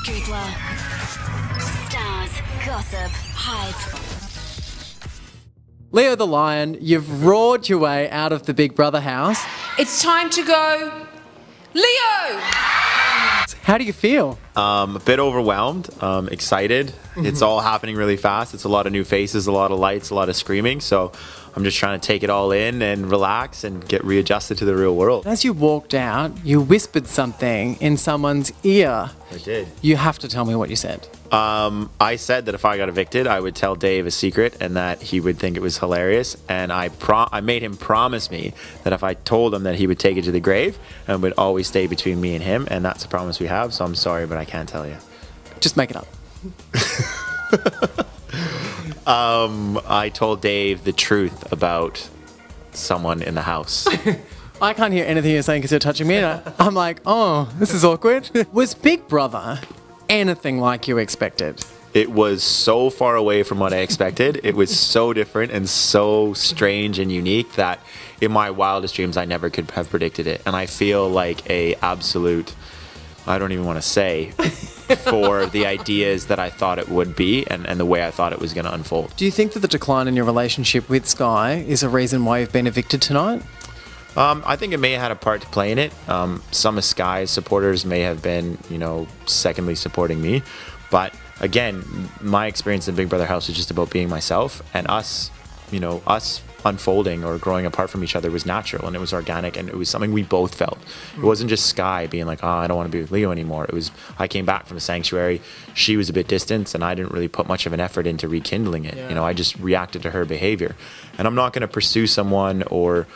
Scoopler. Stars, gossip, hype. Leo the Lion, you've roared your way out of the Big Brother house. It's time to go, Leo! How do you feel? A bit overwhelmed, excited. It's all happening really fast. It's a lot of new faces, a lot of lights, a lot of screaming. So I'm just trying to take it all in and relax and get readjusted to the real world. As you walked out, you whispered something in someone's ear. I did. You have to tell me what you said. I said that if I got evicted, I would tell Dave a secret and that he would think it was hilarious. And I made him promise me that if I told him that he would take it to the grave and would always stay between me and him. And that's a promise we have. So I'm sorry, but I can't tell you. Just make it up. I told Dave the truth about someone in the house. I can't hear anything you're saying because you're touching me. And I'm like, oh, this is awkward. Was Big Brother anything like you expected? It was so far away from what I expected. It was so different and so strange and unique that in my wildest dreams, I never could have predicted it. And I feel like a absolute, I don't even want to say, for the ideas that I thought it would be and the way I thought it was going to unfold. Do you think that the decline in your relationship with Skye is a reason why you've been evicted tonight? I think it may have had a part to play in it. Some of Skye's supporters may have been, secondly supporting me. But again, my experience in Big Brother house was just about being myself, and us unfolding or growing apart from each other was natural and it was organic and it was something we both felt. It wasn't just Skye being like, oh, I don't want to be with Leo anymore. It was, I came back from the sanctuary, she was a bit distant and I didn't really put much of an effort into rekindling it. Yeah. I just reacted to her behavior. And I'm not going to pursue someone or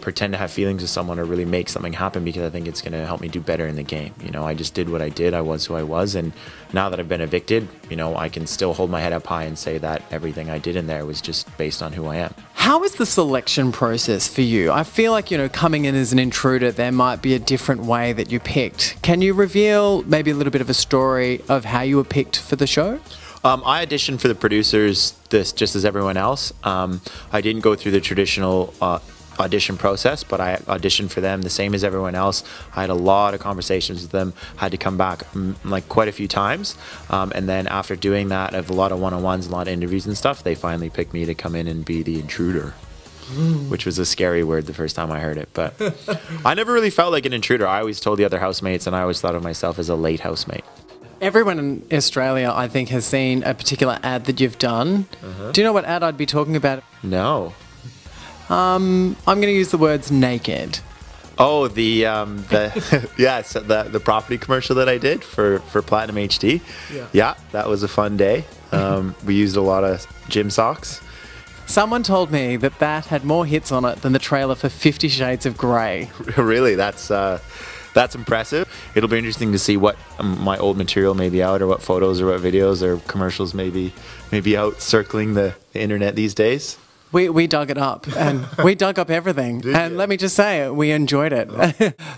pretend to have feelings with someone or really make something happen because I think it's going to help me do better in the game. I just did what I did. I was who I was. And now that I've been evicted, I can still hold my head up high and say that everything I did in there was just based on who I am. How is the selection process for you? I feel like, coming in as an intruder, there might be a different way that you picked. Can you reveal maybe a little bit of a story of how you were picked for the show? I auditioned for the producers just as everyone else. I didn't go through the traditional audition process, but I auditioned for them the same as everyone else. I had a lot of conversations with them, had to come back like quite a few times. And then after doing that, of a lot of one-on-ones, a lot of interviews and stuff, they finally picked me to come in and be the intruder. Which was a scary word the first time I heard it, but I never really felt like an intruder. I always told the other housemates and I always thought of myself as a late housemate. Everyone in Australia, I think, has seen a particular ad that you've done. Do you know what ad I'd be talking about? No. I'm going to use the words naked. Oh, the yes, the property commercial that I did for Platinum HD. Yeah, that was a fun day. We used a lot of gym socks. Someone told me that had more hits on it than the trailer for 50 Shades of Grey. Really, that's impressive. It'll be interesting to see what my old material may be out, or what photos or what videos or commercials may be out circling the internet these days. We dug it up, and we dug up everything. And let me just say, we enjoyed it.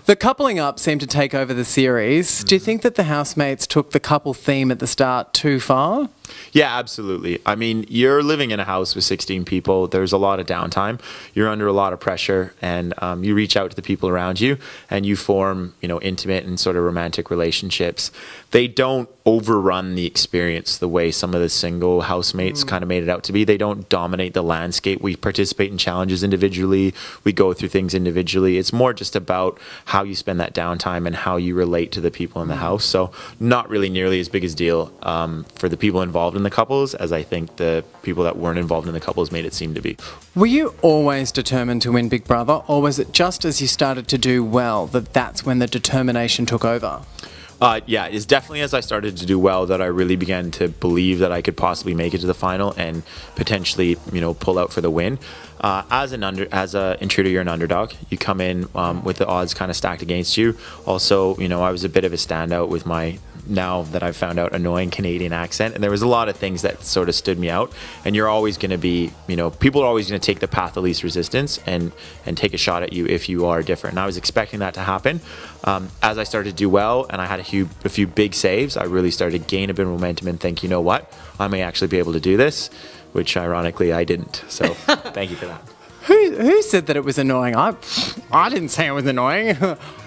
The coupling up seemed to take over the series. Do you think that the housemates took the couple theme at the start too far? Yeah, absolutely. I mean, you're living in a house with 16 people. There's a lot of downtime. You're under a lot of pressure, and you reach out to the people around you, and you form, intimate and sort of romantic relationships. They don't overrun the experience the way some of the single housemates kind of made it out to be. They don't dominate the landscape. We participate in challenges individually. We go through things individually. It's more just about how you spend that downtime and how you relate to the people in the house. So not really nearly as big a deal for the people involved in the couples as I think the people that weren't involved in the couples made it seem to be. Were you always determined to win Big Brother, or was it just as you started to do well that's when the determination took over? Yeah, it's definitely as I started to do well that I really began to believe that I could possibly make it to the final and potentially, pull out for the win. As an intruder, you're an underdog. You come in with the odds kind of stacked against you. Also, I was a bit of a standout with my, now that I've found out, annoying Canadian accent, and there was a lot of things that sort of stood me out. And you're always going to be, people are always going to take the path of least resistance and take a shot at you if you are different. And I was expecting that to happen. As I started to do well and I had a few big saves, I really started to gain a bit of momentum and think, you know what, I may actually be able to do this, which ironically I didn't. So thank you for that. Who said that it was annoying? I didn't say it was annoying.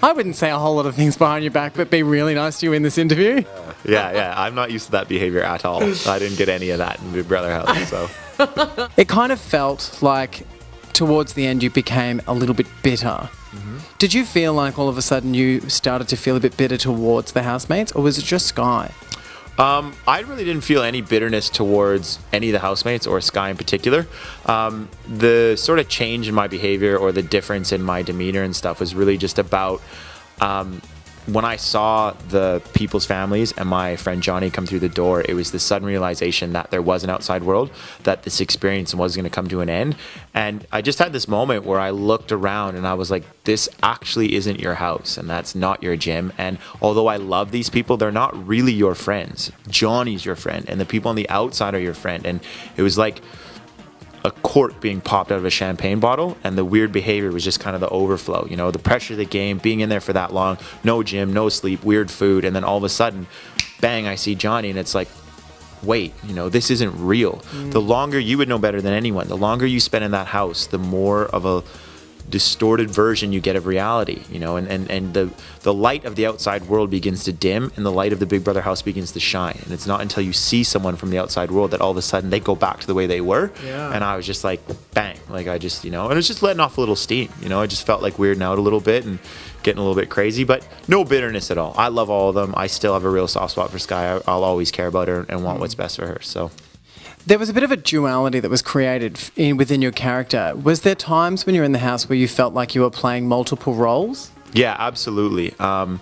I wouldn't say a whole lot of things behind your back, but be really nice to you in this interview. Yeah. I'm not used to that behavior at all. I didn't get any of that in Big Brother house. So It kind of felt like towards the end you became a little bit bitter. Did you feel like all of a sudden you started to feel a bit bitter towards the housemates, or was it just Skye? I really didn't feel any bitterness towards any of the housemates or Skye in particular. The sort of change in my behavior or the difference in my demeanor and stuff was really just about when I saw the people's families and my friend Johnny come through the door. It was the sudden realization that there was an outside world, that this experience was going to come to an end. And I just had this moment where I looked around and I was like, this actually isn't your house and that's not your gym. And although I love these people, they're not really your friends. Johnny's your friend and the people on the outside are your friend. And it was like a cork being popped out of a champagne bottle, and the weird behavior was just kind of the overflow, you know, the pressure of the game, being in there for that long, no gym, no sleep, weird food, and then all of a sudden, bang, I see Johnny, and it's like, wait, you know, this isn't real. The longer, you would know better than anyone, the longer you spend in that house, the more of a distorted version you get of reality, you know, and the light of the outside world begins to dim and the light of the Big Brother house begins to shine. And it's not until you see someone from the outside world that all of a sudden they go back to the way they were. Yeah. And I was just like, bang, like I just, you know, and it was just letting off a little steam, you know, I just felt like weirding out a little bit and getting a little bit crazy, but no bitterness at all. I love all of them. I still have a real soft spot for Skye. I'll always care about her and want what's best for her. So there was a bit of a duality that was created within your character. Was there times when you were in the house where you felt like you were playing multiple roles? Yeah, absolutely. And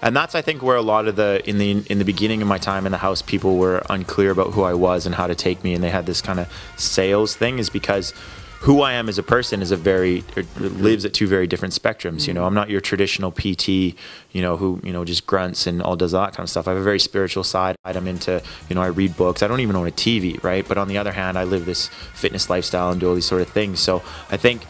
that's, I think, where a lot of in the beginning of my time in the house, people were unclear about who I was and how to take me, and they had this kind of sales thing, is because who I am as a person lives at two very different spectrums. You know, I'm not your traditional PT, you know, who, you know, just grunts and all does that kind of stuff. I have a very spiritual side. I'm into, you know, I read books. I don't even own a TV, right? But on the other hand, I live this fitness lifestyle and do all these sort of things. So I think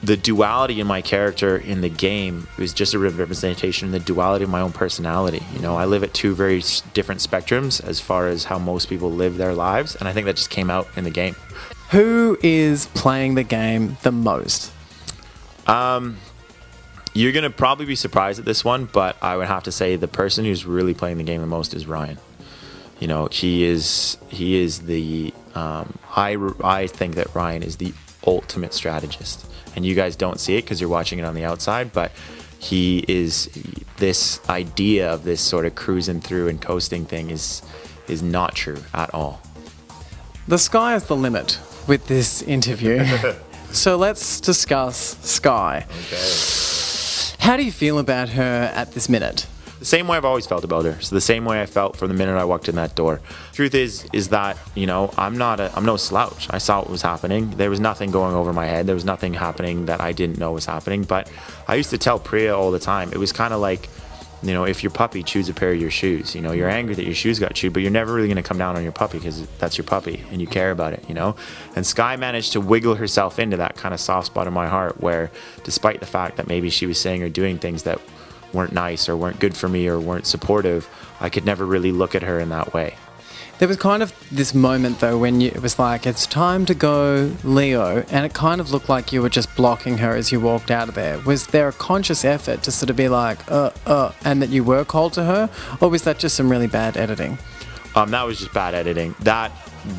the duality in my character in the game is just a representation of the duality of my own personality. You know, I live at two very different spectrums as far as how most people live their lives. And I think that just came out in the game. Who is playing the game the most? You're going to probably be surprised at this one, but I would have to say the person who's really playing the game the most is Ryan. You know, he is the, I think that Ryan is the ultimate strategist. And you guys don't see it because you're watching it on the outside, but he is, this idea of this sort of cruising through and coasting thing is not true at all. The sky is the limit with this interview. So let's discuss Skye. Okay. How do you feel about her at this minute? The same way I've always felt about her. So the same way I felt from the minute I walked in that door. Truth is that, you know, I'm no slouch. I saw what was happening. There was nothing going over my head. There was nothing happening that I didn't know was happening. But I used to tell Priya all the time, it was kind of like, you know, if your puppy chews a pair of your shoes, you know, you're angry that your shoes got chewed, but you're never really going to come down on your puppy because that's your puppy and you care about it, you know? And Skye managed to wiggle herself into that kind of soft spot in my heart where, despite the fact that maybe she was saying or doing things that weren't nice or weren't good for me or weren't supportive, I could never really look at her in that way. There was kind of this moment, though, when it was like, it's time to go, Leo, and it kind of looked like you were just blocking her as you walked out of there. Was there a conscious effort to sort of be like, and that you were called to her, or was that just some really bad editing? That was just bad editing.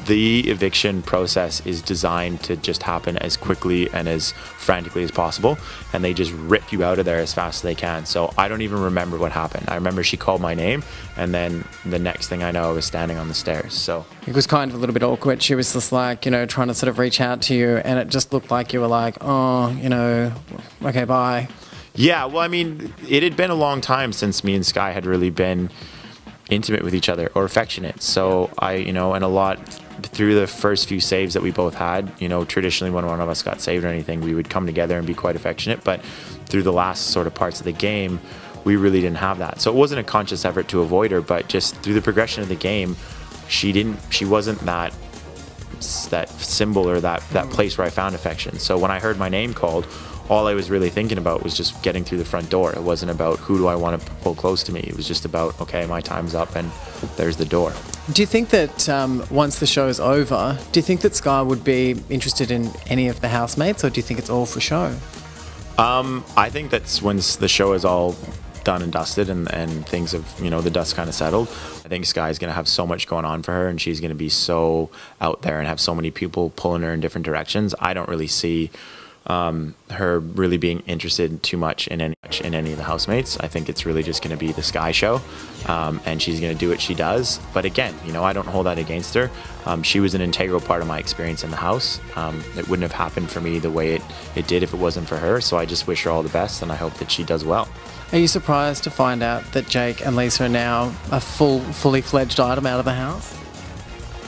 The eviction process is designed to just happen as quickly and as frantically as possible, and they just rip you out of there as fast as they can. So I don't even remember what happened. I remember she called my name, and then the next thing I know, I was standing on the stairs. So it was kind of a little bit awkward. She was just like, you know, trying to sort of reach out to you, and it just looked like you were like, oh, you know, okay, bye. Yeah, well, I mean, it had been a long time since me and Skye had really been intimate with each other or affectionate. So I, you know, and a lot through the first few saves that we both had, you know, traditionally when one of us got saved or anything, we would come together and be quite affectionate. But through the last sort of parts of the game, we really didn't have that. So it wasn't a conscious effort to avoid her, but just through the progression of the game, she wasn't that symbol or that place where I found affection. So when I heard my name called, all I was really thinking about was just getting through the front door. It wasn't about who do I want to pull close to me. It was just about, okay, my time's up and there's the door. Do you think that once the show is over, do you think that Skye would be interested in any of the housemates, or do you think it's all for show? I think that's once the show is all done and dusted and things have, the dust kind of settled, I think Skye's going to have so much going on for her, and she's going to be so out there and have so many people pulling her in different directions. I don't really see her really being interested too much in any of the housemates. I think it's really just going to be the Skye show, and she's going to do what she does. But again, I don't hold that against her. She was an integral part of my experience in the house. It wouldn't have happened for me the way it did if it wasn't for her. So I just wish her all the best, and I hope that she does well. Are you surprised to find out that Jake and Lisa are now a fully fledged item out of the house?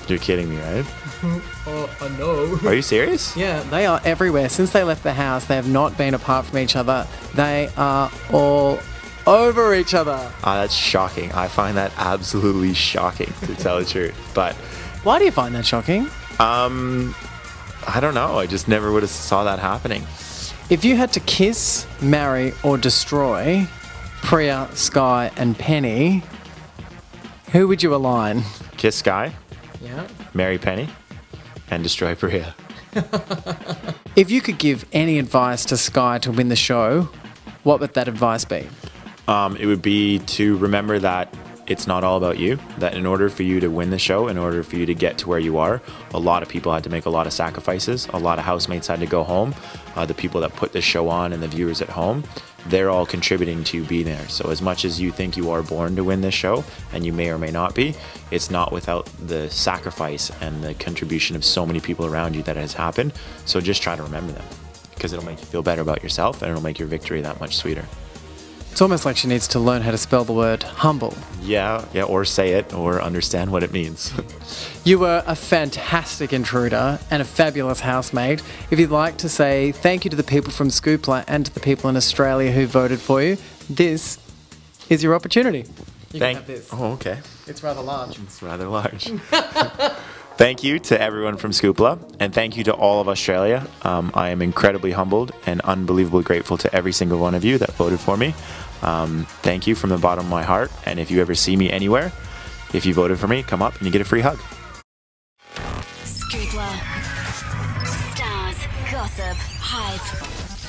You're kidding me, right? Oh, I know. Are you serious? Yeah, they are everywhere. Since they left the house, they have not been apart from each other. They are all over each other. That's shocking. I find that absolutely shocking, to tell the truth. But why do you find that shocking? I don't know. I just never would have saw that happening. If you had to kiss, marry, or destroy Priya, Skye, and Penny, who would you align? Kiss Skye. Yeah. Marry Penny. And destroy Priya. If you could give any advice to Skye to win the show, what would that advice be? It would be to remember that it's not all about you, that in order for you to win the show, in order for you to get to where you are, a lot of people had to make a lot of sacrifices. A lot of housemates had to go home. The people that put the show on and the viewers at home, they're all contributing to you being there. So as much as you think you are born to win this show, and you may or may not be, it's not without the sacrifice and the contribution of so many people around you that has happened. So just try to remember them, because it'll make you feel better about yourself, and it'll make your victory that much sweeter. It's almost like she needs to learn how to spell the word humble. Yeah, or say it, or understand what it means. You were a fantastic intruder and a fabulous housemate. If you'd like to say thank you to the people from Scoopla and to the people in Australia who voted for you, this is your opportunity. You can have this. Oh, okay. It's rather large. It's rather large. Thank you to everyone from Scoopla, and thank you to all of Australia. I am incredibly humbled and unbelievably grateful to every single one of you that voted for me. Thank you from the bottom of my heart, and if you ever see me anywhere, if you voted for me, come up and you get a free hug. Scoopla. Stars, gossip, hype.